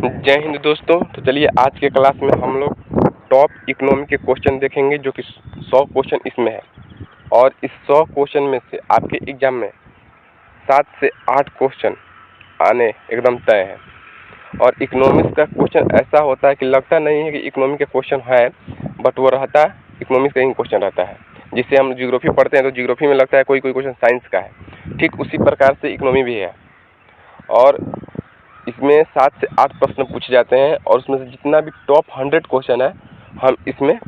जय हिंद दोस्तों। तो चलिए आज के क्लास में हम लोग टॉप इकोनॉमी के क्वेश्चन देखेंगे, जो कि 100 क्वेश्चन इसमें है। और इस 100 क्वेश्चन में से आपके एग्जाम में 7 से 8 क्वेश्चन आने एकदम तय है। और इकोनॉमिक्स का क्वेश्चन ऐसा होता है कि लगता नहीं है कि इकोनॉमी के क्वेश्चन है, बट वो रहता है इकोनॉमिक्स का ही क्वेश्चन रहता है। जिससे हम ज्योग्राफी पढ़ते हैं तो ज्योग्राफी में लगता है कोई कोई क्वेश्चन साइंस का है, ठीक उसी प्रकार से इकोनॉमी भी है। और इसमें 7 से 8 प्रश्न पूछे जाते हैं, और उसमें से जितना भी टॉप 100 क्वेश्चन है हम इसमें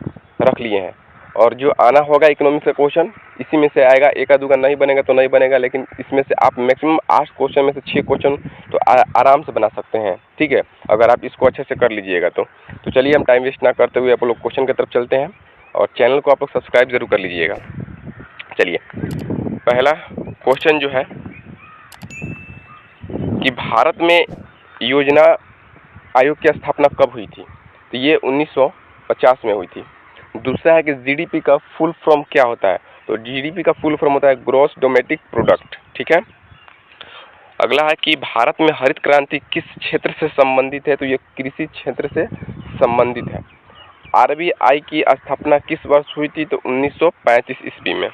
रख लिए हैं। और जो आना होगा इकोनॉमिक्स का क्वेश्चन इसी में से आएगा। एक आधू का नहीं बनेगा तो नहीं बनेगा, लेकिन इसमें से आप मैक्सिमम 8 क्वेश्चन में से 6 क्वेश्चन तो आराम से बना सकते हैं, ठीक है, अगर आप इसको अच्छे से कर लीजिएगा तो चलिए हम टाइम वेस्ट ना करते हुए आप लोग क्वेश्चन की तरफ चलते हैं। और चैनल को आप लोग सब्सक्राइब जरूर कर लीजिएगा। चलिए, पहला क्वेश्चन जो है कि भारत में योजना आयोग की स्थापना कब हुई थी? तो ये 1950 में हुई थी। दूसरा है कि जीडीपी का फुल फॉर्म क्या होता है? तो जीडीपी का फुल फॉर्म होता है ग्रॉस डोमेस्टिक प्रोडक्ट, ठीक है। अगला है कि भारत में हरित क्रांति किस क्षेत्र से संबंधित है? तो ये कृषि क्षेत्र से संबंधित है। आरबीआई की स्थापना किस वर्ष हुई थी? तो 1935 ईस्वी में।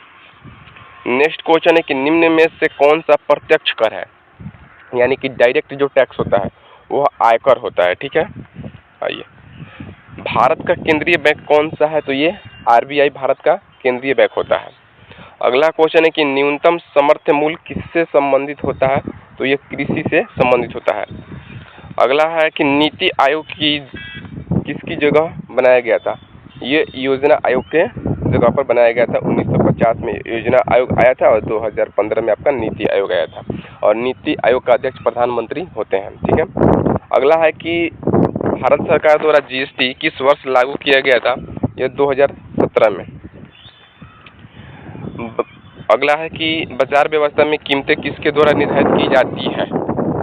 नेक्स्ट क्वेश्चन है कि निम्न में से कौन सा प्रत्यक्ष कर है? यानी कि डायरेक्ट जो टैक्स होता है वह आयकर होता है, ठीक है। आइए, भारत का केंद्रीय बैंक कौन सा है? तो ये आरबीआई भारत का केंद्रीय बैंक होता है। अगला क्वेश्चन है कि न्यूनतम समर्थन मूल्य किससे संबंधित होता है? तो ये कृषि से संबंधित होता है। अगला है कि नीति आयोग की किसकी जगह बनाया गया था? ये योजना आयोग के जगह पर बनाया गया था। 1950 में योजना आयोग आया था और 2015 में आपका नीति आयोग आया था। और नीति आयोग का अध्यक्ष प्रधानमंत्री होते हैं, ठीक है। अगला है कि भारत सरकार द्वारा जीएसटी किस वर्ष लागू किया गया था? यह 2017 में। अगला है कि बाजार व्यवस्था में कीमतें किसके द्वारा निर्धारित की जाती है?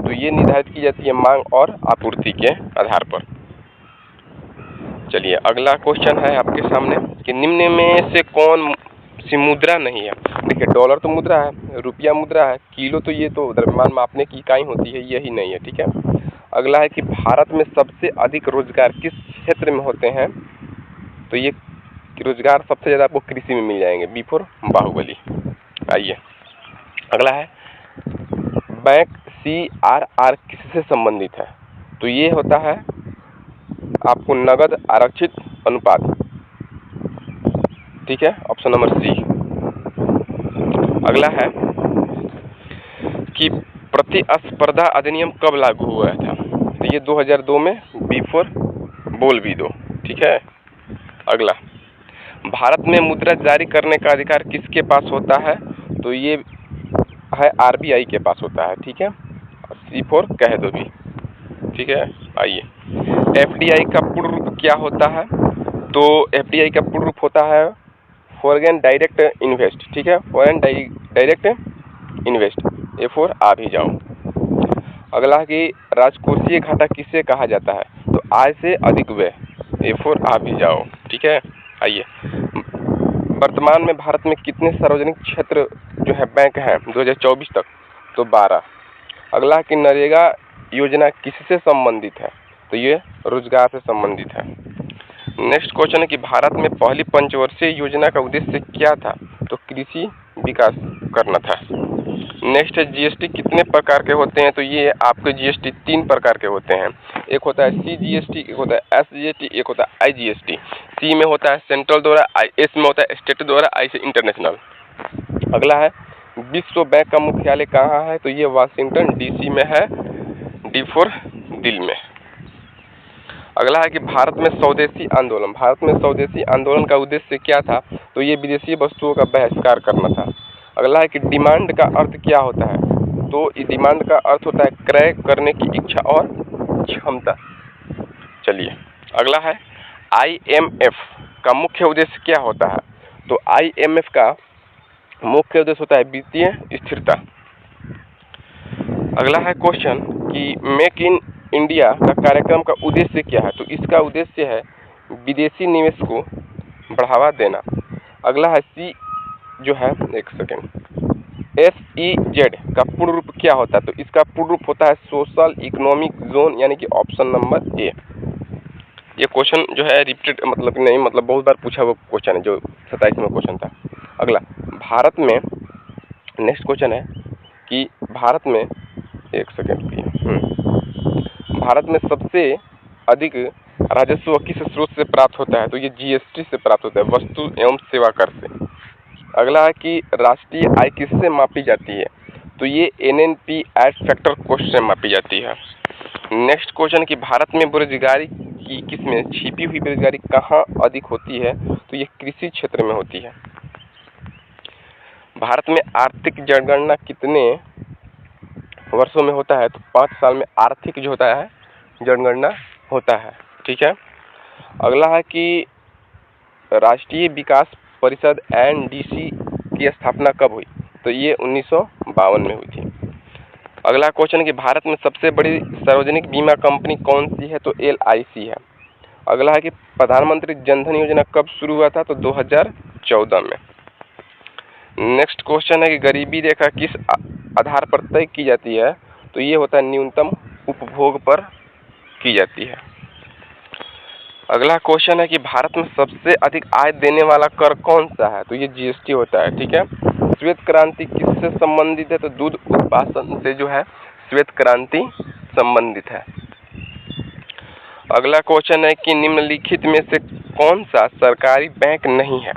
तो ये निर्धारित की जाती है मांग और आपूर्ति के आधार पर। चलिए, अगला क्वेश्चन है आपके सामने कि निम्न में से कौन सी मुद्रा नहीं है? देखिए, डॉलर तो मुद्रा है, रुपया मुद्रा है, किलो तो ये तो द्रव्यमान मापने की इकाई होती है, यही नहीं है, ठीक है। अगला है कि भारत में सबसे अधिक रोजगार किस क्षेत्र में होते हैं? तो ये रोजगार सबसे ज़्यादा आपको कृषि में मिल जाएंगे, बिफोर बाहुबली। आइए, अगला है बैंक CRR किससे संबंधित है? तो ये होता है आपको नगद आरक्षित अनुपात, ठीक है, ऑप्शन नंबर सी। अगला है कि प्रतिस्पर्धा अधिनियम कब लागू हुआ था? तो ये 2002 में, बिफोर बोल भी दो, ठीक है। अगला, भारत में मुद्रा जारी करने का अधिकार किसके पास होता है? तो ये है आरबीआई के पास होता है, ठीक है। C4 कह दो भी, ठीक है। आइए, एफडीआई का पूर्ण रूप क्या होता है? तो एफडीआई का पूर्ण रूप होता है फॉरेन डायरेक्ट इन्वेस्ट, ठीक है, फॉरेन डायरेक्ट इन्वेस्ट। A4 आ भी जाओ। अगला है कि राजकोषीय घाटा किसे कहा जाता है? तो आय से अधिक व्यय। A4 आ भी जाओ, ठीक है। आइए, वर्तमान में भारत में कितने सार्वजनिक क्षेत्र जो है बैंक हैं 2024 तक? तो 12। अगला है कि नरेगा योजना किससे संबंधित है? तो ये रोजगार से संबंधित है। नेक्स्ट क्वेश्चन है कि भारत में पहली पंचवर्षीय योजना का उद्देश्य क्या था? तो कृषि विकास करना था। नेक्स्ट है जीएसटी कितने प्रकार के होते हैं? तो ये आपके जीएसटी 3 प्रकार के होते हैं। एक होता है CGST, एक होता है SGST, एक होता है IGST। C में होता है सेंट्रल द्वारा, S में होता है स्टेट द्वारा, I से इंटरनेशनल। अगला है विश्व बैंक का मुख्यालय कहाँ है? तो ये वाशिंगटन DC में है, D4 दिल्ली में। अगला है कि भारत में स्वदेशी आंदोलन का उद्देश्य क्या था? तो ये विदेशी वस्तुओं का बहिष्कार करना था। अगला है कि डिमांड का अर्थ क्या होता है? तो डिमांड का अर्थ होता है क्रय करने की इच्छा और क्षमता। चलिए, अगला है IMF का मुख्य उद्देश्य क्या होता है? तो IMF का मुख्य उद्देश्य होता है वित्तीय स्थिरता। अगला है क्वेश्चन कि मेक इन इंडिया का कार्यक्रम का उद्देश्य क्या है? तो इसका उद्देश्य है विदेशी निवेश को बढ़ावा देना। अगला है C जो है, एक सेकेंड, SEZ का पूर्ण रूप क्या होता है? तो इसका पूर्ण रूप होता है सोशल इकोनॉमिक जोन, यानी कि ऑप्शन नंबर ए। ये क्वेश्चन जो है रिपीटेड मतलब नहीं, मतलब बहुत बार पूछा हुआ क्वेश्चन है, जो 27वां क्वेश्चन था। अगला, भारत में नेक्स्ट क्वेश्चन है कि भारत में, एक सेकेंड भारत में सबसे अधिक राजस्व किस स्रोत से प्राप्त होता है? तो ये GST से प्राप्त होता है, वस्तु एवं सेवा कर से। अगला है कि राष्ट्रीय आय किससे मापी जाती है? तो ये NNP फैक्टर कोस्ट से मापी जाती है। नेक्स्ट क्वेश्चन कि भारत में बेरोजगारी की किसमें छिपी हुई बेरोजगारी कहाँ अधिक होती है? तो ये कृषि क्षेत्र में होती है। भारत में आर्थिक जनगणना कितने वर्षों में होता है? तो 5 साल में आर्थिक जो होता है जनगणना होता है, ठीक है। अगला है कि राष्ट्रीय विकास परिषद NDC की स्थापना कब हुई? तो ये 1952 में हुई थी। अगला क्वेश्चन कि भारत में सबसे बड़ी सार्वजनिक बीमा कंपनी कौन सी है? तो LIC है। अगला है कि प्रधानमंत्री जनधन योजना कब शुरू हुआ था? तो 2014 में। नेक्स्ट क्वेश्चन है कि गरीबी रेखा किस आधार पर तय की जाती है? तो ये होता है न्यूनतम उपभोग पर की जाती है। अगला क्वेश्चन है कि भारत में सबसे अधिक आय देने वाला कर कौन सा है? तो ये GST होता है, ठीक है। श्वेत क्रांति किससे संबंधित है? तो दूध उत्पादन से जो है श्वेत क्रांति संबंधित है। अगला क्वेश्चन है कि निम्नलिखित में से कौन सा सरकारी बैंक नहीं है?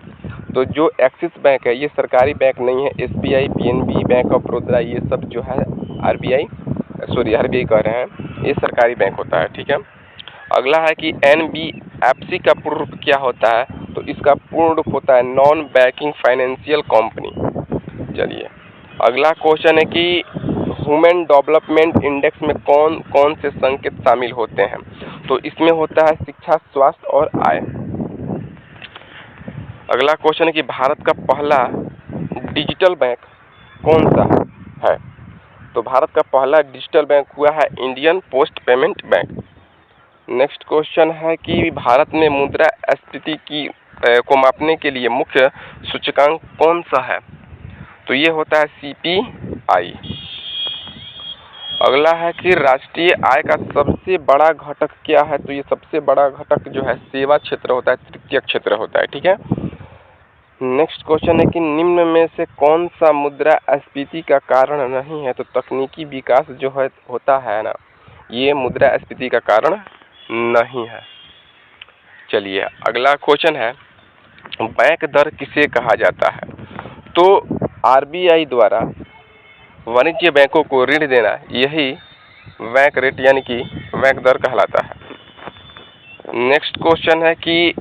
तो जो एक्सिस बैंक है ये सरकारी बैंक नहीं है। SBI, PNB, bank of Baroda, ये सब जो है RBI कह रहे हैं, ये सरकारी बैंक होता है, ठीक है। अगला है कि NBFC का पूर्ण रूप क्या होता है? तो इसका पूर्ण रूप होता है नॉन बैंकिंग फाइनेंशियल कंपनी। चलिए, अगला क्वेश्चन है कि ह्यूमन डेवलपमेंट इंडेक्स में कौन कौन से संकेत शामिल होते हैं? तो इसमें होता है शिक्षा, स्वास्थ्य और आय। अगला क्वेश्चन है कि भारत का पहला डिजिटल बैंक कौन सा है? तो भारत का पहला डिजिटल बैंक हुआ है Indian post payment bank. Next question है कि भारत में मुद्रास्फीति को मापने के लिए मुख्य सूचकांक कौन सा है? तो ये होता है CPI। अगला है कि राष्ट्रीय आय का सबसे बड़ा घटक क्या है? तो ये सबसे बड़ा घटक जो है सेवा क्षेत्र होता है, तृतीय क्षेत्र होता है, ठीक है। नेक्स्ट क्वेश्चन है कि निम्न में से कौन सा मुद्रास्फीति का कारण नहीं है? तो तकनीकी विकास जो है होता है ना, ये मुद्रास्फीति का कारण नहीं है। चलिए, अगला क्वेश्चन है बैंक दर किसे कहा जाता है? तो RBI द्वारा वाणिज्य बैंकों को ऋण देना, यही बैंक रेट यानी कि बैंक दर कहलाता है। नेक्स्ट क्वेश्चन है कि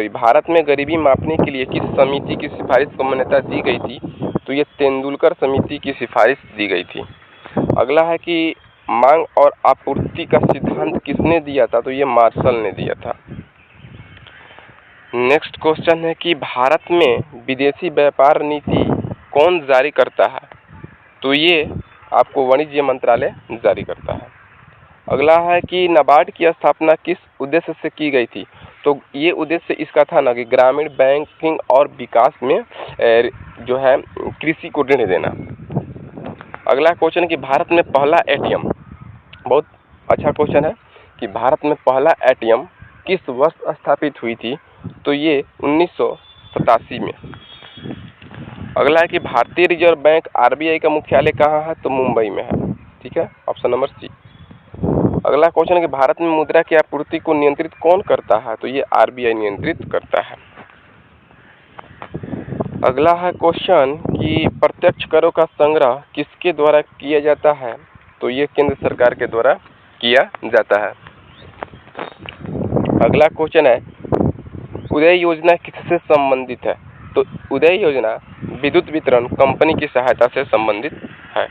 भारत में गरीबी मापने के लिए किस समिति की सिफारिश को मान्यता दी गई थी? तो ये तेंदुलकर समिति की सिफारिश दी गई थी। अगला है कि मांग और आपूर्ति का सिद्धांत किसने दिया था? तो ये मार्शल ने दिया था। नेक्स्ट क्वेश्चन है कि भारत में विदेशी व्यापार नीति कौन जारी करता है? तो ये आपको वाणिज्य मंत्रालय जारी करता है। अगला है कि नाबार्ड की स्थापना किस उद्देश्य से की गई थी? तो ये उद्देश्य इसका था ना कि ग्रामीण बैंकिंग और विकास में जो है कृषि को ऋण देना। अगला क्वेश्चन है कि भारत में पहला ATM, बहुत अच्छा क्वेश्चन है कि भारत में पहला ATM किस वर्ष स्थापित हुई थी? तो ये 1987 में। अगला है कि भारतीय रिजर्व बैंक RBI का मुख्यालय कहाँ है? तो मुंबई में है, ठीक है, ऑप्शन नंबर C। अगला क्वेश्चन है कि भारत में मुद्रा की आपूर्ति को नियंत्रित कौन करता है? तो ये RBI नियंत्रित करता है। अगला है क्वेश्चन कि प्रत्यक्ष करों का संग्रह किसके द्वारा किया जाता है? तो ये केंद्र सरकार के द्वारा किया जाता है। अगला क्वेश्चन है उदय योजना किससे संबंधित है? तो उदय योजना विद्युत वितरण कंपनी की सहायता से संबंधित है।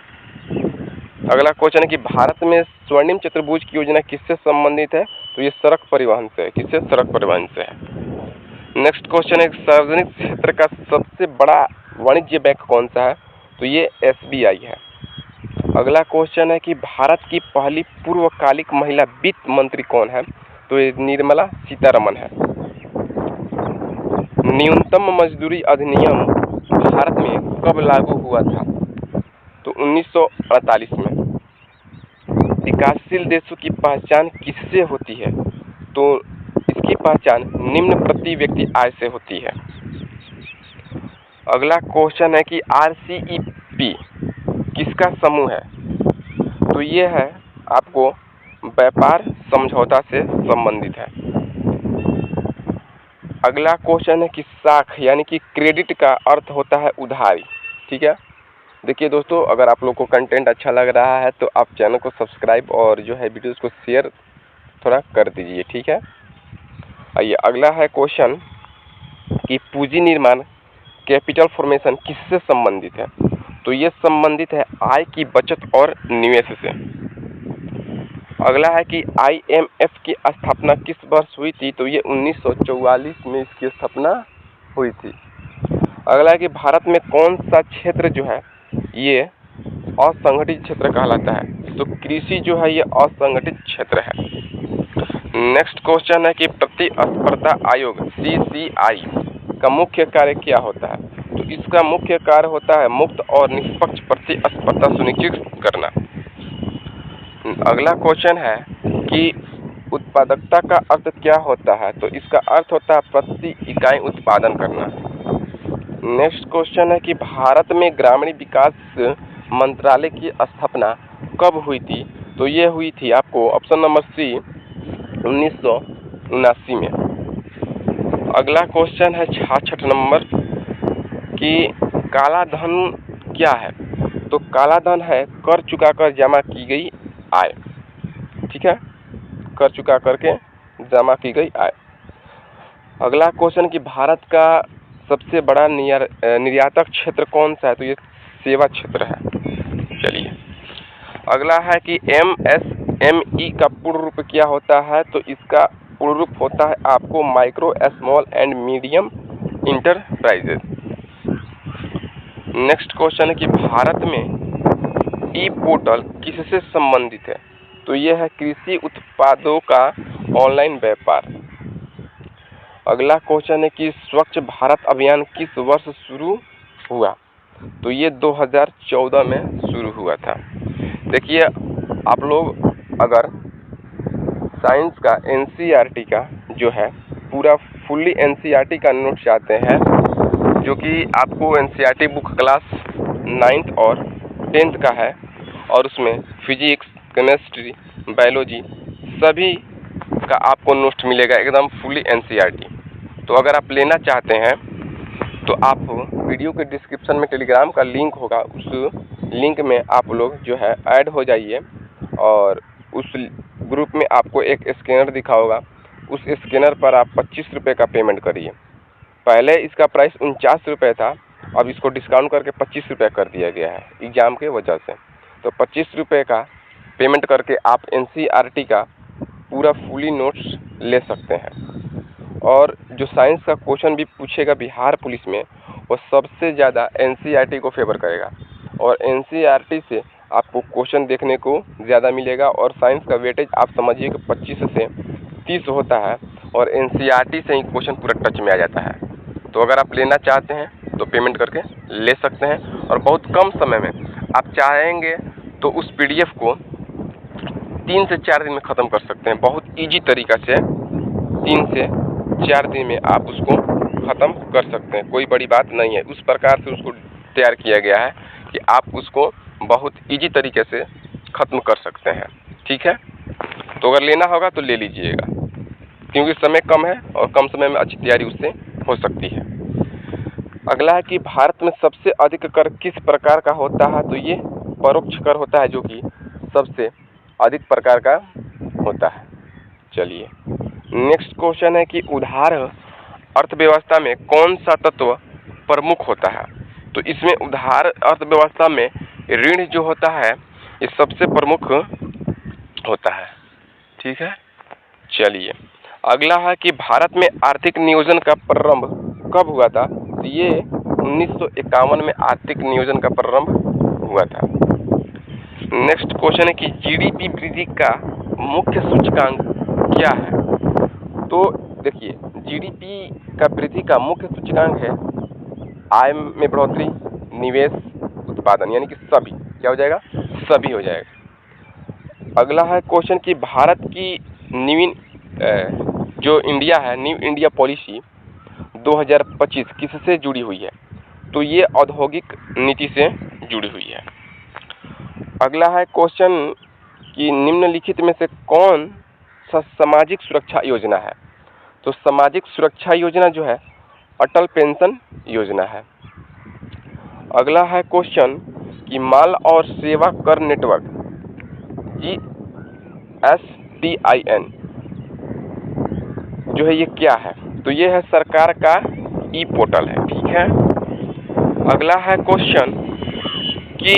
अगला क्वेश्चन है कि भारत में स्वर्णिम चतुर्भुज की योजना किससे संबंधित है? तो ये सड़क परिवहन से है। किससे? सड़क परिवहन से है। नेक्स्ट क्वेश्चन है सार्वजनिक क्षेत्र का सबसे बड़ा वाणिज्य बैंक कौन सा है? तो ये SBI है। अगला क्वेश्चन है कि भारत की पहली पूर्वकालिक महिला वित्त मंत्री कौन है? तो ये निर्मला सीतारमण है। न्यूनतम मजदूरी अधिनियम भारत में कब लागू हुआ था? तो 1948 में। विकासशील देशों की पहचान किससे होती है? तो इसकी पहचान निम्न प्रति व्यक्ति आय से होती है। अगला क्वेश्चन है कि RCEP किसका समूह है? तो ये है आपको व्यापार समझौता से संबंधित है। अगला क्वेश्चन है कि साख यानी कि क्रेडिट का अर्थ होता है उधारी। ठीक है, देखिए दोस्तों, अगर आप लोग को कंटेंट अच्छा लग रहा है तो आप चैनल को सब्सक्राइब और जो है वीडियोस को शेयर थोड़ा कर दीजिए। ठीक है, आइए अगला है क्वेश्चन कि पूंजी निर्माण कैपिटल फॉर्मेशन किससे संबंधित है? तो ये संबंधित है आय की बचत और निवेश से। अगला है कि IMF की स्थापना किस वर्ष हुई थी? तो ये 1944 में इसकी स्थापना हुई थी। अगला है कि भारत में कौन सा क्षेत्र जो है ये असंगठित क्षेत्र कहलाता है? तो कृषि जो है ये असंगठित क्षेत्र है। नेक्स्ट क्वेश्चन है कि प्रतिस्पर्धा आयोग CCI का मुख्य कार्य क्या होता है? तो इसका मुख्य कार्य होता है मुक्त और निष्पक्ष प्रतिस्पर्धा सुनिश्चित करना। अगला क्वेश्चन है कि उत्पादकता का अर्थ क्या होता है? तो इसका अर्थ होता है प्रति इकाई उत्पादन करना। नेक्स्ट क्वेश्चन है कि भारत में ग्रामीण विकास मंत्रालय की स्थापना कब हुई थी? तो ये हुई थी आपको ऑप्शन नंबर C 1979 में। अगला क्वेश्चन है 66 नंबर कि काला धन क्या है? तो काला धन है कर चुकाकर जमा की गई आय। ठीक है, कर चुका करके जमा की गई आय। अगला क्वेश्चन कि भारत का सबसे बड़ा निर्यातक क्षेत्र कौन सा है? तो ये सेवा क्षेत्र है। चलिए अगला है कि MSME का पूर्ण रूप क्या होता है? तो इसका पूर्ण रूप होता है आपको micro small and medium enterprises. Next question है कि भारत में ई पोर्टल किससे संबंधित है? तो यह है कृषि उत्पादों का ऑनलाइन व्यापार। अगला क्वेश्चन है कि स्वच्छ भारत अभियान किस वर्ष शुरू हुआ? तो ये 2014 में शुरू हुआ था। देखिए आप लोग अगर साइंस का NCERT का जो है पूरा फुल्ली NCERT का नोट चाहते हैं, जो कि आपको NCERT बुक क्लास 9th और 10th का है और उसमें फिजिक्स, केमिस्ट्री, बायोलॉजी सभी का आपको नोट मिलेगा एकदम फुली NCERT। तो अगर आप लेना चाहते हैं तो आप वीडियो के डिस्क्रिप्शन में टेलीग्राम का लिंक होगा, उस लिंक में आप लोग जो है ऐड हो जाइए और उस ग्रुप में आपको एक स्कैनर दिखा होगा, उस स्कैनर पर आप 25 रुपये का पेमेंट करिए। पहले इसका प्राइस 49 रुपये था, अब इसको डिस्काउंट करके 25 रुपये कर दिया गया है एग्ज़ाम के वजह से। तो 25 रुपये का पेमेंट करके आप NCERT का पूरा फुली नोट्स ले सकते हैं। और जो साइंस का क्वेश्चन भी पूछेगा बिहार पुलिस में, वो सबसे ज़्यादा NCERT को फेवर करेगा और NCERT से आपको क्वेश्चन देखने को ज़्यादा मिलेगा। और साइंस का वेटेज आप समझिए कि 25 से 30 होता है और NCERT से ही क्वेश्चन पूरा टच में आ जाता है। तो अगर आप लेना चाहते हैं तो पेमेंट करके ले सकते हैं और बहुत कम समय में आप चाहेंगे तो उस PDF को 3 से 4 दिन में ख़त्म कर सकते हैं। बहुत ईजी तरीक़ा से 3 से 4 दिन में आप उसको ख़त्म कर सकते हैं, कोई बड़ी बात नहीं है। उस प्रकार से उसको तैयार किया गया है कि आप उसको बहुत ईजी तरीके से ख़त्म कर सकते हैं। ठीक है, तो अगर लेना होगा तो ले लीजिएगा, क्योंकि समय कम है और कम समय में अच्छी तैयारी उससे हो सकती है। अगला है कि भारत में सबसे अधिक कर किस प्रकार का होता है? तो ये परोक्ष कर होता है, जो कि सबसे अधिक प्रकार का होता है। चलिए नेक्स्ट क्वेश्चन है कि उधार अर्थव्यवस्था में कौन सा तत्व प्रमुख होता है? तो इसमें उधार अर्थव्यवस्था में ऋण जो होता है ये सबसे प्रमुख होता है। ठीक है, चलिए अगला है कि भारत में आर्थिक नियोजन का प्रारंभ कब हुआ था? तो ये 1951 में आर्थिक नियोजन का प्रारंभ हुआ था। नेक्स्ट क्वेश्चन है कि GDP वृद्धि का मुख्य सूचकांक क्या है? तो देखिए GDP का वृद्धि का मुख्य सूचकांक है आय में बढ़ोतरी, निवेश, उत्पादन, यानी कि सभी क्या हो जाएगा, सभी हो जाएगा। अगला है क्वेश्चन कि भारत की जो इंडिया है, न्यू इंडिया पॉलिसी 2025 किससे जुड़ी हुई है? तो ये औद्योगिक नीति से जुड़ी हुई है। अगला है क्वेश्चन कि निम्नलिखित में से कौन सा सामाजिक सुरक्षा योजना है? तो सामाजिक सुरक्षा योजना जो है अटल पेंशन योजना है। अगला है क्वेश्चन कि माल और सेवा कर नेटवर्क GSTIN जो है ये क्या है? तो ये है सरकार का ई पोर्टल है, ठीक है। अगला है क्वेश्चन कि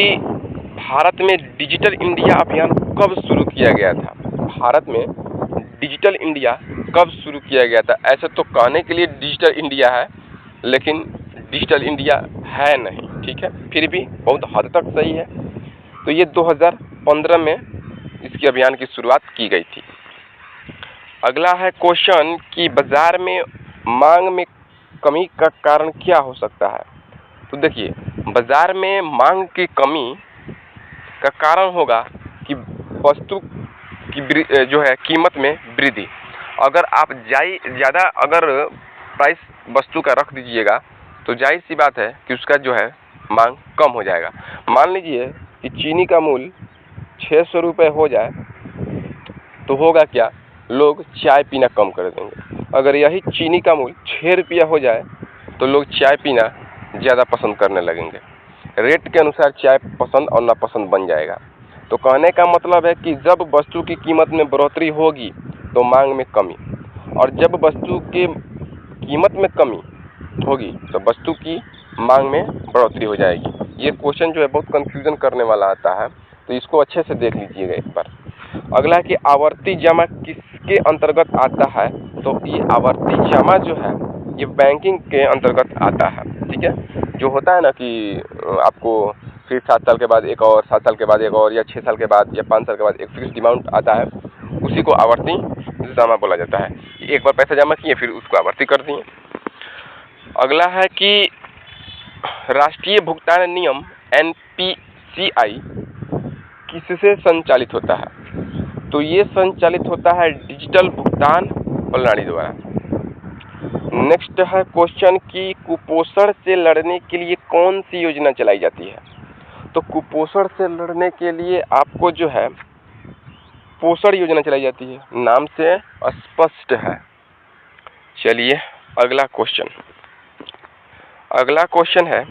भारत में डिजिटल इंडिया अभियान कब शुरू किया गया था? भारत में डिजिटल इंडिया कब शुरू किया गया था? ऐसे तो कहने के लिए डिजिटल इंडिया है, लेकिन डिजिटल इंडिया है नहीं, ठीक है, फिर भी बहुत हद तक सही है। तो ये 2015 में इसके अभियान की शुरुआत की गई थी। अगला है क्वेश्चन कि बाजार में मांग में कमी का कारण क्या हो सकता है? तो देखिए, बाजार में मांग की कमी का कारण होगा कि वस्तु की जो है कीमत में वृद्धि। अगर आप ज़्यादा अगर प्राइस वस्तु का रख दीजिएगा तो जाहिर सी बात है कि उसका जो है मांग कम हो जाएगा। मान लीजिए कि चीनी का मूल्य 600 रुपये हो जाए तो होगा क्या, लोग चाय पीना कम कर देंगे। अगर यही चीनी का मूल्य 6 रुपया हो जाए तो लोग चाय पीना ज़्यादा पसंद करने लगेंगे। रेट के अनुसार चाय पसंद और नापसंद बन जाएगा। तो कहने का मतलब है कि जब वस्तु की कीमत में बढ़ोतरी होगी तो मांग में कमी, और जब वस्तु के कीमत में कमी होगी तो वस्तु की मांग में बढ़ोतरी हो जाएगी। ये क्वेश्चन जो है बहुत कंफ्यूजन करने वाला आता है, तो इसको अच्छे से देख लीजिएगा एक बार। अगला है कि आवर्ती जमा किसके अंतर्गत आता है? तो ये आवर्ती जमा जो है ये बैंकिंग के अंतर्गत आता है, ठीक है। जो होता है ना कि आपको फिर 7 साल के बाद एक और, 7 साल के बाद एक और, या 6 साल के बाद या 5 साल के बाद एक फिक्स्ड अमाउंट आता है, उसी को आवर्ती जमा बोला जाता है। एक बार पैसा जमा किए फिर उसको आवर्ती कर दिए। अगला है कि राष्ट्रीय भुगतान नियम NPCI किससे संचालित होता है? तो ये संचालित होता है डिजिटल भुगतान प्रणाली द्वारा। नेक्स्ट है क्वेश्चन कि कुपोषण से लड़ने के लिए कौन सी योजना चलाई जाती है? तो कुपोषण से लड़ने के लिए आपको जो है पोषण योजना चलाई जाती है, नाम से स्पष्ट है। चलिए अगला क्वेश्चन है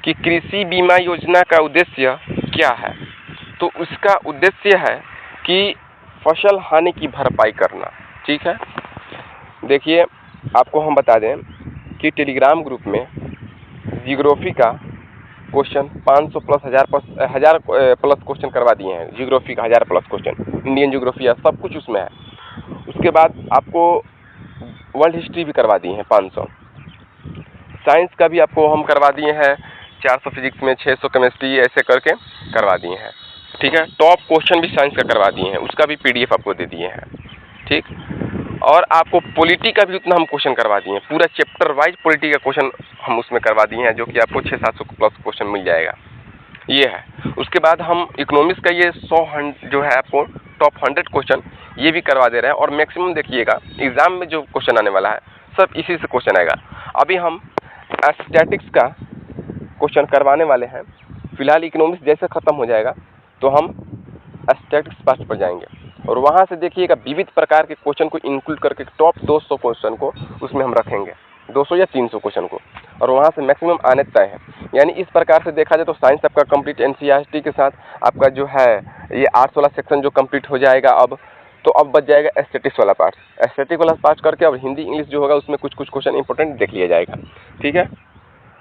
कि कृषि बीमा योजना का उद्देश्य क्या है? तो उसका उद्देश्य है कि फसल हानि की भरपाई करना, ठीक है। देखिए, आपको हम बता दें कि टेलीग्राम ग्रुप में जियोग्राफी का क्वेश्चन 500 प्लस 1000 प्लस क्वेश्चन करवा दिए हैं। जियोग्राफी का 1000 प्लस क्वेश्चन, इंडियन जियोग्राफी सब कुछ उसमें है। उसके बाद आपको वर्ल्ड हिस्ट्री भी करवा दिए हैं 500। साइंस का भी आपको हम करवा दिए हैं 400 फिजिक्स में, 600 केमिस्ट्री, ऐसे करके करवा दिए हैं, ठीक है। टॉप क्वेश्चन भी साइंस का करवा दिए हैं, उसका भी PDF आपको दे दिए हैं, ठीक। और आपको पॉलिटी का भी उतना हम क्वेश्चन करवा दिए हैं, पूरा चैप्टर वाइज पॉलिटी का क्वेश्चन हम उसमें करवा दिए हैं, जो कि आपको 600-700 प्लस क्वेश्चन मिल जाएगा, ये है। उसके बाद हम इकोनॉमिक्स का ये 100 जो है आपको टॉप 100 क्वेश्चन ये भी करवा दे रहे हैं। और मैक्सिमम देखिएगा एग्जाम में जो क्वेश्चन आने वाला है सब इसी से क्वेश्चन आएगा। अभी हम स्टैटिक्स का क्वेश्चन करवाने वाले हैं। फिलहाल इकोनॉमिक्स जैसे ख़त्म हो जाएगा तो हम स्टैटिक्स पार्ट पर जाएंगे, और वहाँ से देखिएगा विविध प्रकार के क्वेश्चन को इंक्लूड करके टॉप 200 क्वेश्चन को उसमें हम रखेंगे, 200 या 300 क्वेश्चन को, और वहाँ से मैक्सिमम आने तय है। यानी इस प्रकार से देखा जाए तो साइंस आपका कंप्लीट NCERT के साथ आपका जो है ये आर्ट्स वाला सेक्शन जो कंप्लीट हो जाएगा अब बच जाएगा स्टैटिक्स वाला पार्ट। स्टैटिक वाला पार्ट करके अब हिंदी इंग्लिश जो होगा उसमें कुछ क्वेश्चन इंपॉर्टेंट देख लिया जाएगा, ठीक है।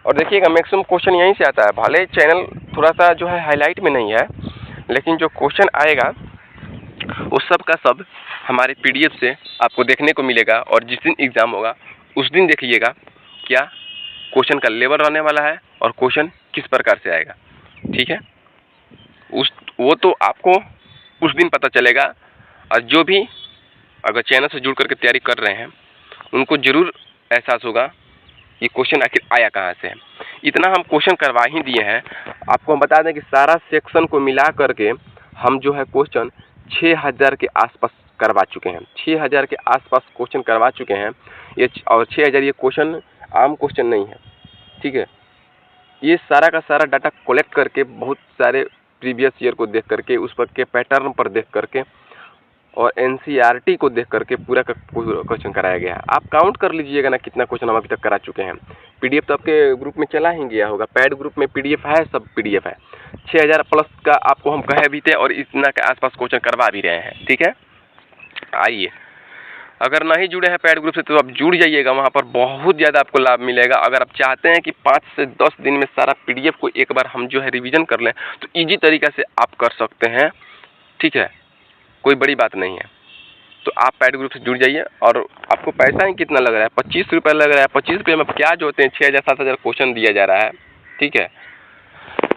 और देखिएगा मैक्सिमम क्वेश्चन यहीं से आता है, भले चैनल थोड़ा सा जो है हाईलाइट में नहीं है, लेकिन जो क्वेश्चन आएगा उस सब का सब हमारे PDF से आपको देखने को मिलेगा। और जिस दिन एग्ज़ाम होगा उस दिन देखिएगा क्या क्वेश्चन का लेवल रहने वाला है और क्वेश्चन किस प्रकार से आएगा, ठीक है। वो तो आपको उस दिन पता चलेगा। और जो भी अगर चैनल से जुड़ करके तैयारी कर रहे हैं उनको ज़रूर एहसास होगा ये क्वेश्चन आखिर आया कहाँ से है। इतना हम क्वेश्चन करवा ही दिए हैं। आपको हम बता दें कि सारा सेक्शन को मिला करके हम जो है क्वेश्चन 6000 के आसपास करवा चुके हैं। 6000 के आसपास क्वेश्चन करवा चुके हैं ये, और 6000 ये क्वेश्चन आम क्वेश्चन नहीं है, ठीक है। ये सारा का सारा डाटा कलेक्ट करके बहुत सारे प्रीवियस ईयर को देख करके, उस पर के पैटर्न पर देख करके और एनसीईआरटी को देख करके पूरा का क्वेश्चन कराया गया है। आप काउंट कर लीजिएगा ना कितना क्वेश्चन हम अभी तक करा चुके हैं। पीडीएफ तो आपके ग्रुप में चला ही गया होगा, पैड ग्रुप में पीडीएफ है, सब पीडीएफ है। 6000 प्लस का आपको हम कहे भी थे और इतना के आसपास क्वेश्चन करवा भी रहे हैं, ठीक है। आइए, अगर नहीं जुड़े हैं पैड ग्रुप से तो आप जुड़ जाइएगा, वहाँ पर बहुत ज़्यादा आपको लाभ मिलेगा। अगर आप चाहते हैं कि 5 से 10 दिन में सारा पीडीएफ को एक बार हम जो है रिवीजन कर लें तो ईजी तरीक़ा से आप कर सकते हैं, ठीक है, कोई बड़ी बात नहीं है। तो आप पैड ग्रुप से जुड़ जाइए। और आपको पैसा ही कितना लग रहा है, 25 रुपये लग रहा है। 25 रुपये में क्या जो होते हैं 6000-7000 क्वेश्चन दिया जा रहा है, ठीक है।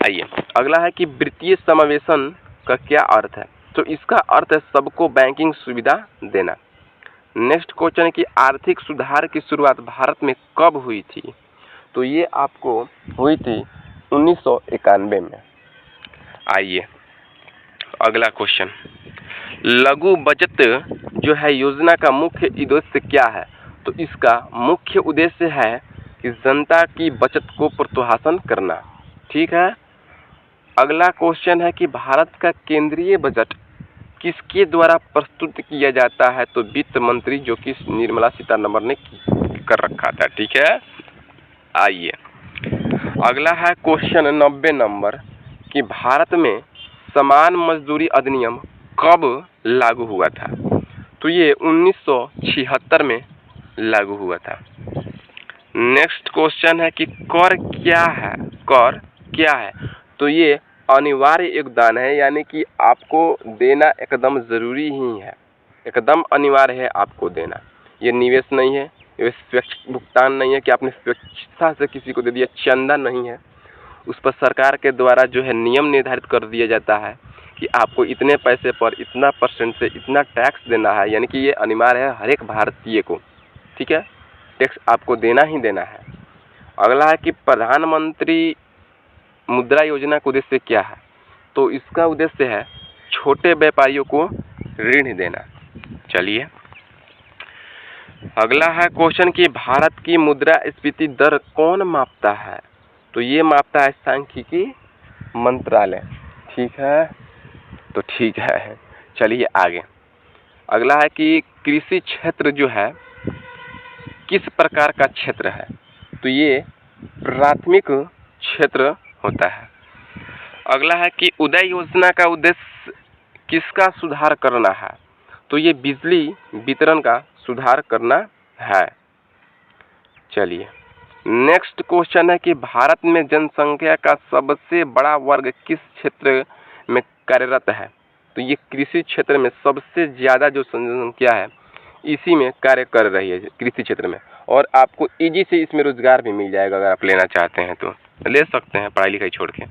आइए, अगला है कि वित्तीय समावेशन का क्या अर्थ है। तो इसका अर्थ है सबको बैंकिंग सुविधा देना। नेक्स्ट क्वेश्चन है कि आर्थिक सुधार की शुरुआत भारत में कब हुई थी। तो ये आपको हुई थी 1991 में। आइए, अगला क्वेश्चन, लघु बचत जो है योजना का मुख्य उद्देश्य क्या है। तो इसका मुख्य उद्देश्य है कि जनता की बचत को प्रोत्साहन करना, ठीक है। अगला क्वेश्चन है कि भारत का केंद्रीय बजट किसके द्वारा प्रस्तुत किया जाता है। तो वित्त मंत्री जो कि निर्मला सीतारमण ने कर रखा था, ठीक है। आइए, अगला है क्वेश्चन 90 नंबर कि भारत में समान मजदूरी अधिनियम कब लागू हुआ था। तो ये 1976 में लागू हुआ था। नेक्स्ट क्वेश्चन है कि कर क्या है। कर क्या है। तो ये अनिवार्य योगदान है, यानी कि आपको देना एकदम ज़रूरी ही है, एकदम अनिवार्य है आपको देना। ये निवेश नहीं है, ये स्वैच्छिक भुगतान नहीं है कि आपने स्वेच्छा से किसी को दे दिया, चंदा नहीं है। उस पर सरकार के द्वारा जो है नियम निर्धारित कर दिया जाता है कि आपको इतने पैसे पर इतना % से इतना टैक्स देना है, यानी कि ये अनिवार्य है हर एक भारतीय को, ठीक है। टैक्स आपको देना ही देना है। अगला है कि प्रधानमंत्री मुद्रा योजना का उद्देश्य क्या है। तो इसका उद्देश्य है छोटे व्यापारियों को ऋण देना। चलिए, अगला है क्वेश्चन कि भारत की मुद्रास्फीति दर कौन मापता है। तो ये मापता है सांख्यिकी मंत्रालय, ठीक है। तो ठीक है, चलिए आगे। अगला है कि कृषि क्षेत्र जो है किस प्रकार का क्षेत्र है। तो ये प्राथमिक क्षेत्र होता है। अगला है कि उदय योजना का उद्देश्य किसका सुधार करना है। तो ये बिजली वितरण का सुधार करना है। चलिए, नेक्स्ट क्वेश्चन है कि भारत में जनसंख्या का सबसे बड़ा वर्ग किस क्षेत्र में कार्यरत है। तो ये कृषि क्षेत्र में सबसे ज़्यादा जो जनसंख्या है इसी में कार्य कर रही है, कृषि क्षेत्र में। और आपको इजी से इसमें रोजगार भी मिल जाएगा, अगर आप लेना चाहते हैं तो ले सकते हैं पढ़ाई लिखाई छोड़ के।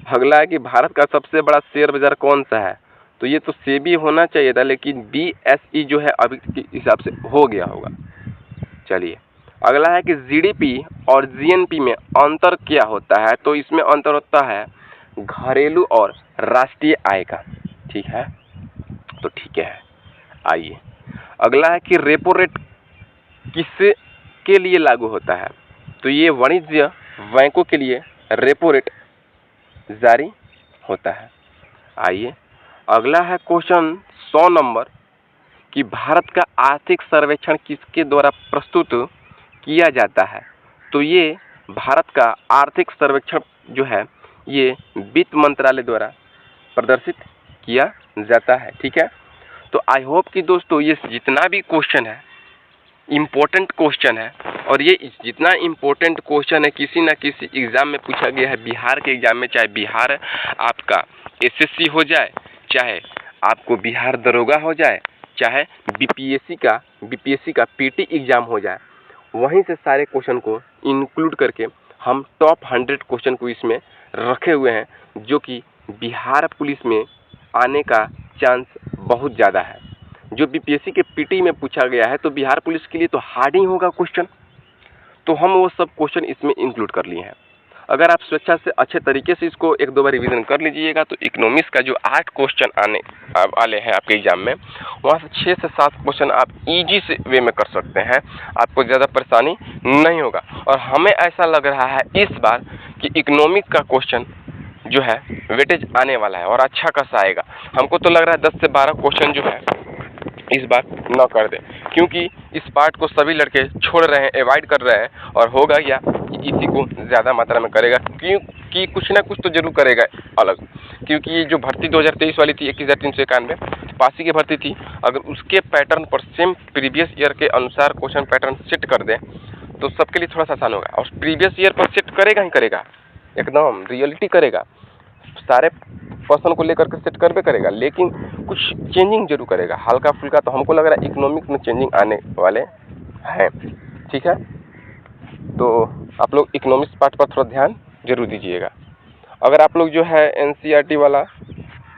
अगला है कि भारत का सबसे बड़ा शेयर बाजार कौन सा है। तो ये तो सेबी होना चाहिए था, लेकिन BSE जो है अभी के हिसाब से हो गया होगा। चलिए, अगला है कि GDP और GNP में अंतर क्या होता है। तो इसमें अंतर होता है घरेलू और राष्ट्रीय आय का, ठीक है। तो ठीक है, आइए अगला है कि रेपो रेट किसके लिए लागू होता है। तो ये वाणिज्य बैंकों के लिए रेपो रेट जारी होता है। आइए, अगला है क्वेश्चन 100 नंबर कि भारत का आर्थिक सर्वेक्षण किसके द्वारा प्रस्तुत किया जाता है। तो ये भारत का आर्थिक सर्वेक्षण जो है ये वित्त मंत्रालय द्वारा प्रदर्शित किया जाता है, ठीक है। तो आई होप कि दोस्तों ये जितना भी क्वेश्चन है इम्पोर्टेंट क्वेश्चन है, और ये जितना इम्पोर्टेंट क्वेश्चन है किसी ना किसी एग्ज़ाम में पूछा गया है। बिहार के एग्ज़ाम में, चाहे बिहार आपका SSC हो जाए, चाहे आपको बिहार दरोगा हो जाए, चाहे BPSC का PT एग्ज़ाम हो जाए, वहीं से सारे क्वेश्चन को इंक्लूड करके हम टॉप 100 क्वेश्चन को इसमें रखे हुए हैं, जो कि बिहार पुलिस में आने का चांस बहुत ज़्यादा है। जो BPSC के PT में पूछा गया है तो बिहार पुलिस के लिए तो हार्ड ही होगा क्वेश्चन। तो हम वो सब क्वेश्चन इसमें इंक्लूड कर लिए हैं। अगर आप स्वेच्छा से अच्छे तरीके से इसको एक दो बार रिवीजन कर लीजिएगा तो इकोनॉमिक्स का जो 8 क्वेश्चन आने वाले हैं आपके एग्जाम में, वहाँ से 6 से 7 क्वेश्चन आप इजी से वे में कर सकते हैं, आपको ज़्यादा परेशानी नहीं होगा। और हमें ऐसा लग रहा है इस बार कि इकोनॉमिक्स का क्वेश्चन जो है वेटेज आने वाला है और अच्छा खासा आएगा। हमको तो लग रहा है 10 से 12 क्वेश्चन जो है इस बार न कर दें, क्योंकि इस पार्ट को सभी लड़के छोड़ रहे हैं, अवॉइड कर रहे हैं, और होगा क्या कि इसी को ज़्यादा मात्रा में करेगा, क्योंकि कुछ ना कुछ तो जरूर करेगा अलग। क्योंकि ये जो भर्ती 2023 वाली थी 21,391 पासी की भर्ती थी, अगर उसके पैटर्न पर सेम प्रीवियस ईयर के अनुसार क्वेश्चन पैटर्न सेट कर दें तो सबके लिए थोड़ा सा आसान होगा। और प्रीवियस ईयर पर सेट करेगा ही करेगा, एकदम रियलिटी करेगा, सारे पर्सन को लेकर के सेट करके करेगा, लेकिन कुछ चेंजिंग जरूर करेगा, हल्का फुल्का। तो हमको लग रहा है इकोनॉमिक्स में चेंजिंग आने वाले हैं, ठीक है। तो आप लोग इकोनॉमिक्स पार्ट पर थोड़ा ध्यान जरूर दीजिएगा। अगर आप लोग जो है एनसीईआरटी वाला,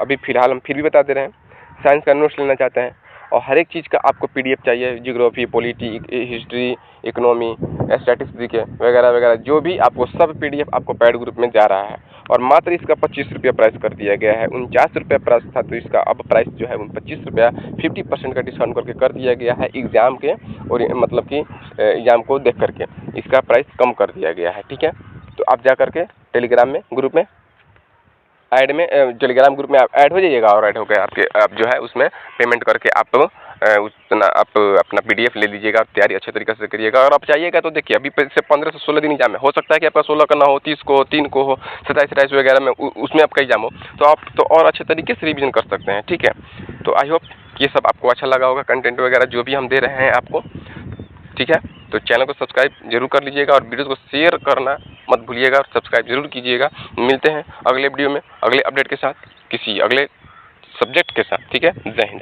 अभी फ़िलहाल हम फिर भी बता दे रहे हैं, साइंस का नोट्स लेना चाहते हैं और हर एक चीज़ का आपको पीडीएफ चाहिए, geography, polity, history, economy, statistics वगैरह वगैरह, जो भी आपको सब पीडीएफ आपको पेड ग्रुप में जा रहा है। और मात्र इसका 25 रुपया प्राइस कर दिया गया है। 49 रुपया प्राइस था, तो इसका अब प्राइस जो है 25 रुपया 50% का डिस्काउंट करके कर दिया गया है एग्ज़ाम के, और मतलब कि एग्ज़ाम को देख करके इसका प्राइस कम कर दिया गया है, ठीक है। तो आप जा करके टेलीग्राम में ग्रुप में टेलीग्राम ग्रुप में आप ऐड हो जाइएगा, और ऐड हो गए आप जो है उसमें पेमेंट करके आप उतना आप अपना पीडीएफ ले लीजिएगा, तैयारी अच्छे तरीके से करिएगा। और आप चाहिएगा तो देखिए, अभी से 15 से 16 दिन एग्जाम है, हो सकता है कि आपका 16 का ना हो, 30 को हो, 3 को हो, 27 वगैरह में उसमें आपका एग्जाम हो, तो आप तो और अच्छे तरीके से रिविजन कर सकते हैं, ठीक है। तो आई होप ये सब आपको अच्छा लगा होगा, कंटेंट वगैरह जो भी हम दे रहे हैं आपको, ठीक है। तो चैनल को सब्सक्राइब जरूर कर लीजिएगा और वीडियो को शेयर करना मत भूलिएगा और सब्सक्राइब जरूर कीजिएगा। मिलते हैं अगले वीडियो में अगले अपडेट के साथ, किसी अगले सब्जेक्ट के साथ, ठीक है। जय हिंद।